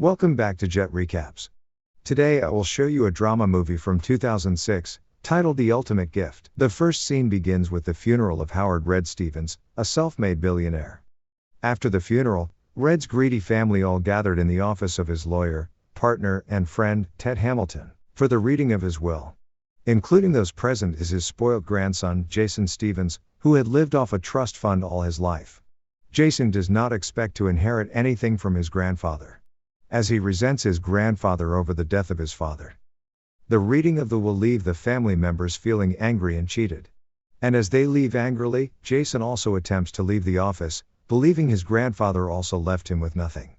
Welcome back to Jet Recaps. Today I will show you a drama movie from 2006, titled The Ultimate Gift. The first scene begins with the funeral of Howard "Red" Stevens, a self-made billionaire. After the funeral, Red's greedy family all gathered in the office of his lawyer, partner, and friend, Ted Hamilton, for the reading of his will. Including those present is his spoiled grandson, Jason Stevens, who had lived off a trust fund all his life. Jason does not expect to inherit anything from his grandfather, as he resents his grandfather over the death of his father. The reading of the will leave the family members feeling angry and cheated. And as they leave angrily, Jason also attempts to leave the office, believing his grandfather also left him with nothing.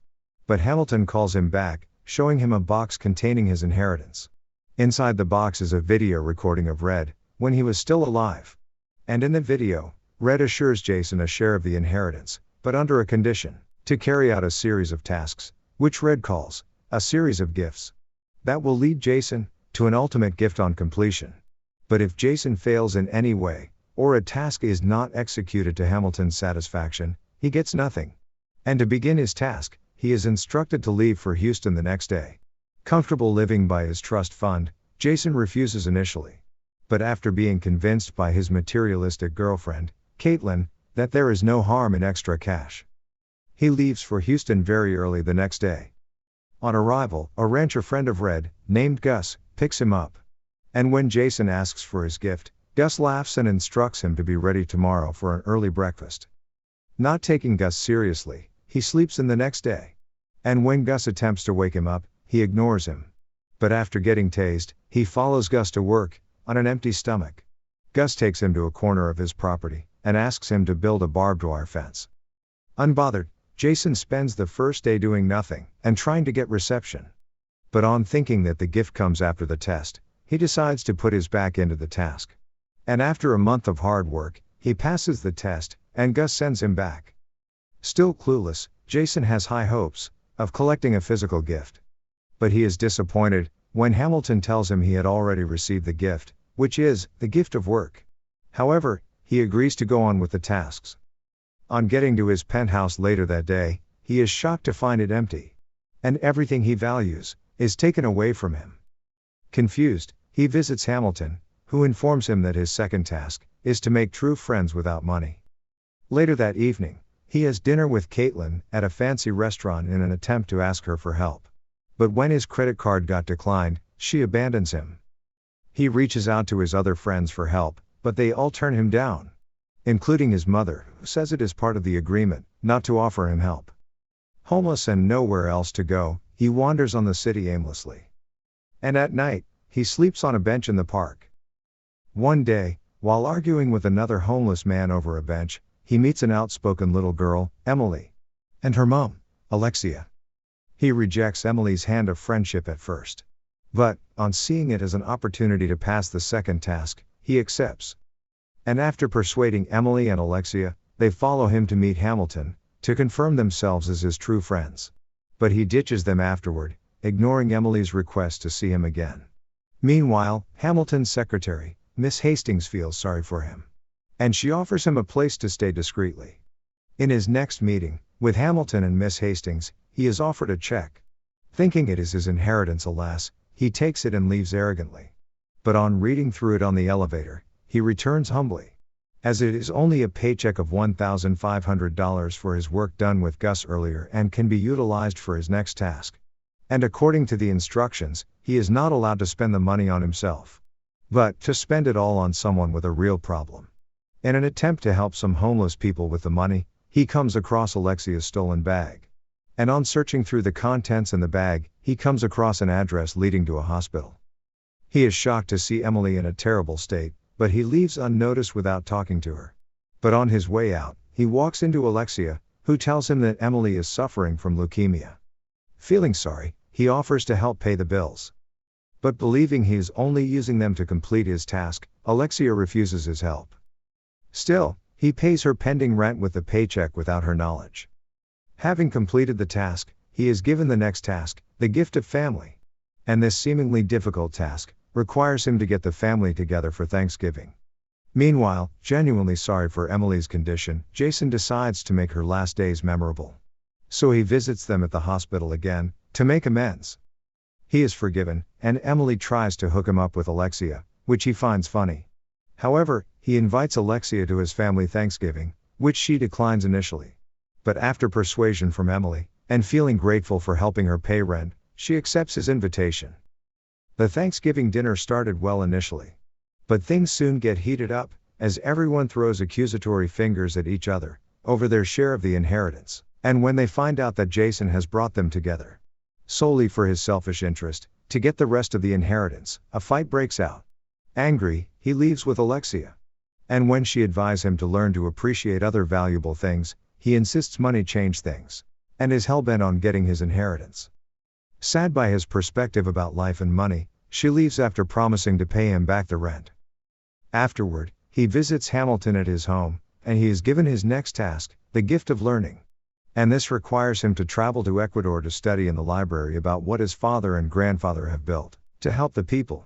But Hamilton calls him back, showing him a box containing his inheritance. Inside the box is a video recording of Red, when he was still alive. And in the video, Red assures Jason a share of the inheritance, but under a condition: to carry out a series of tasks, which Red calls a series of gifts, that will lead Jason to an ultimate gift on completion. But if Jason fails in any way, or a task is not executed to Hamilton's satisfaction, he gets nothing. And to begin his task, he is instructed to leave for Houston the next day. Comfortable living by his trust fund, Jason refuses initially. But after being convinced by his materialistic girlfriend, Caitlin, that there is no harm in extra cash, he leaves for Houston very early the next day. On arrival, a rancher friend of Red, named Gus, picks him up. And when Jason asks for his gift, Gus laughs and instructs him to be ready tomorrow for an early breakfast. Not taking Gus seriously, he sleeps in the next day. And when Gus attempts to wake him up, he ignores him. But after getting tased, he follows Gus to work, on an empty stomach. Gus takes him to a corner of his property, and asks him to build a barbed wire fence. Unbothered, Jason spends the first day doing nothing, and trying to get reception. But on thinking that the gift comes after the test, he decides to put his back into the task. And after a month of hard work, he passes the test, and Gus sends him back. Still clueless, Jason has high hopes of collecting a physical gift. But he is disappointed when Hamilton tells him he had already received the gift, which is the gift of work. However, he agrees to go on with the tasks. On getting to his penthouse later that day, he is shocked to find it empty. And everything he values is taken away from him. Confused, he visits Hamilton, who informs him that his second task is to make true friends without money. Later that evening, he has dinner with Caitlin at a fancy restaurant in an attempt to ask her for help. But when his credit card got declined, she abandons him. He reaches out to his other friends for help, but they all turn him down, including his mother, who says it is part of the agreement not to offer him help. Homeless and nowhere else to go, he wanders on the city aimlessly. And at night, he sleeps on a bench in the park. One day, while arguing with another homeless man over a bench, he meets an outspoken little girl, Emily, and her mom, Alexia. He rejects Emily's hand of friendship at first. But, on seeing it as an opportunity to pass the second task, he accepts. And after persuading Emily and Alexia, they follow him to meet Hamilton, to confirm themselves as his true friends. But he ditches them afterward, ignoring Emily's request to see him again. Meanwhile, Hamilton's secretary, Miss Hastings, feels sorry for him. And she offers him a place to stay discreetly. In his next meeting, with Hamilton and Miss Hastings, he is offered a check. Thinking it is his inheritance, alas, he takes it and leaves arrogantly. But on reading through it on the elevator, he returns humbly, as it is only a paycheck of $1,500 for his work done with Gus earlier and can be utilized for his next task. And according to the instructions, he is not allowed to spend the money on himself, but to spend it all on someone with a real problem. In an attempt to help some homeless people with the money, he comes across Alexia's stolen bag. And on searching through the contents in the bag, he comes across an address leading to a hospital. He is shocked to see Emily in a terrible state, but he leaves unnoticed without talking to her. But on his way out, he walks into Alexia, who tells him that Emily is suffering from leukemia. Feeling sorry, he offers to help pay the bills. But believing he is only using them to complete his task, Alexia refuses his help. Still, he pays her pending rent with the paycheck without her knowledge. Having completed the task, he is given the next task, the gift of family. And this seemingly difficult task requires him to get the family together for Thanksgiving. Meanwhile, genuinely sorry for Emily's condition, Jason decides to make her last days memorable. So he visits them at the hospital again, To make amends, he is forgiven, and Emily tries to hook him up with Alexia, which he finds funny. However, he invites Alexia to his family Thanksgiving, which she declines initially. But after persuasion from Emily, and feeling grateful for helping her pay rent, she accepts his invitation. The Thanksgiving dinner started well initially. But things soon get heated up, as everyone throws accusatory fingers at each other, over their share of the inheritance, and when they find out that Jason has brought them together, solely for his selfish interest, to get the rest of the inheritance, a fight breaks out. Angry, he leaves with Alexia. And when she advises him to learn to appreciate other valuable things, he insists money change things, and is hell-bent on getting his inheritance. Sad by his perspective about life and money, she leaves after promising to pay him back the rent. Afterward, he visits Hamilton at his home, and he is given his next task, the gift of learning. And this requires him to travel to Ecuador to study in the library about what his father and grandfather have built, to help the people.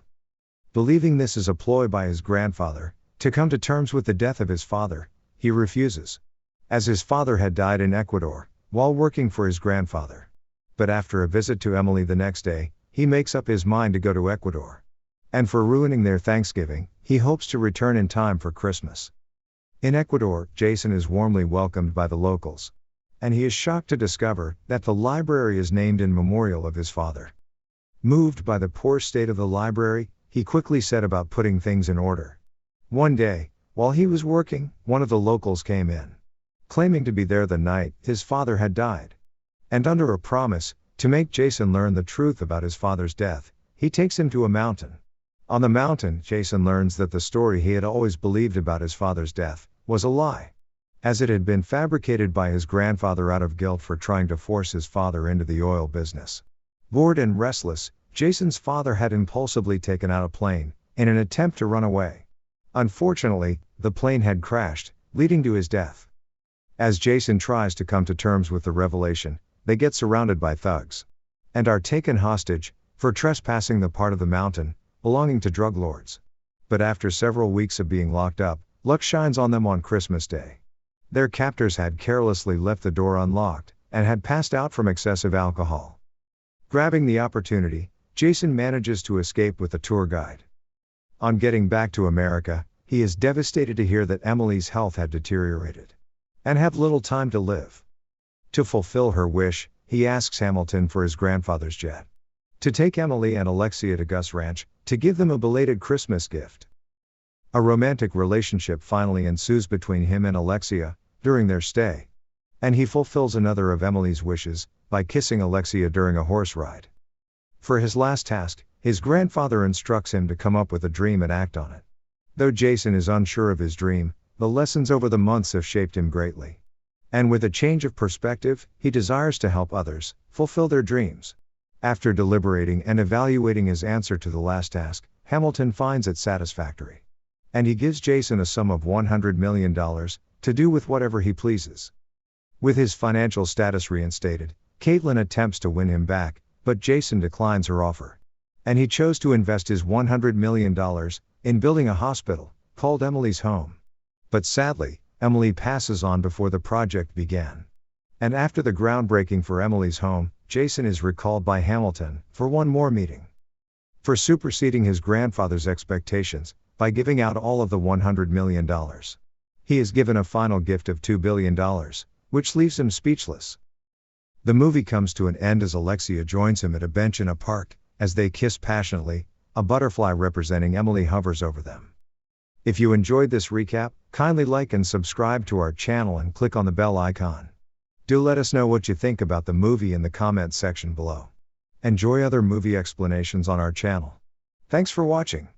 Believing this is a ploy by his grandfather, to come to terms with the death of his father, he refuses, as his father had died in Ecuador, while working for his grandfather. But after a visit to Emily the next day, he makes up his mind to go to Ecuador. And for ruining their Thanksgiving, he hopes to return in time for Christmas. In Ecuador, Jason is warmly welcomed by the locals. And he is shocked to discover that the library is named in memorial of his father. Moved by the poor state of the library, he quickly set about putting things in order. One day, while he was working, one of the locals came in, claiming to be there the night his father had died. And under a promise, to make Jason learn the truth about his father's death, he takes him to a mountain. On the mountain, Jason learns that the story he had always believed about his father's death was a lie, as it had been fabricated by his grandfather out of guilt for trying to force his father into the oil business. Bored and restless, Jason's father had impulsively taken out a plane, in an attempt to run away. Unfortunately, the plane had crashed, leading to his death. As Jason tries to come to terms with the revelation, they get surrounded by thugs, and are taken hostage, for trespassing the part of the mountain, belonging to drug lords. But after several weeks of being locked up, luck shines on them on Christmas Day. Their captors had carelessly left the door unlocked, and had passed out from excessive alcohol. Grabbing the opportunity, Jason manages to escape with a tour guide. On getting back to America, he is devastated to hear that Emily's health had deteriorated, and had little time to live. To fulfill her wish, he asks Hamilton for his grandfather's jet, to take Emily and Alexia to Gus Ranch, to give them a belated Christmas gift. A romantic relationship finally ensues between him and Alexia, during their stay. And he fulfills another of Emily's wishes, by kissing Alexia during a horse ride. For his last task, his grandfather instructs him to come up with a dream and act on it. Though Jason is unsure of his dream, the lessons over the months have shaped him greatly. And with a change of perspective, he desires to help others fulfill their dreams. After deliberating and evaluating his answer to the last task, Hamilton finds it satisfactory. And he gives Jason a sum of $100 million, to do with whatever he pleases. With his financial status reinstated, Caitlin attempts to win him back, but Jason declines her offer. And he chose to invest his $100 million, in building a hospital, called Emily's Home. But sadly, Emily passes on before the project began. And after the groundbreaking for Emily's Home, Jason is recalled by Hamilton, for one more meeting. For superseding his grandfather's expectations, by giving out all of the $100 million. He is given a final gift of $2 billion, which leaves him speechless. The movie comes to an end as Alexia joins him at a bench in a park, as they kiss passionately, a butterfly representing Emily hovers over them. If you enjoyed this recap, kindly like and subscribe to our channel and click on the bell icon. Do let us know what you think about the movie in the comments section below. Enjoy other movie explanations on our channel. Thanks for watching.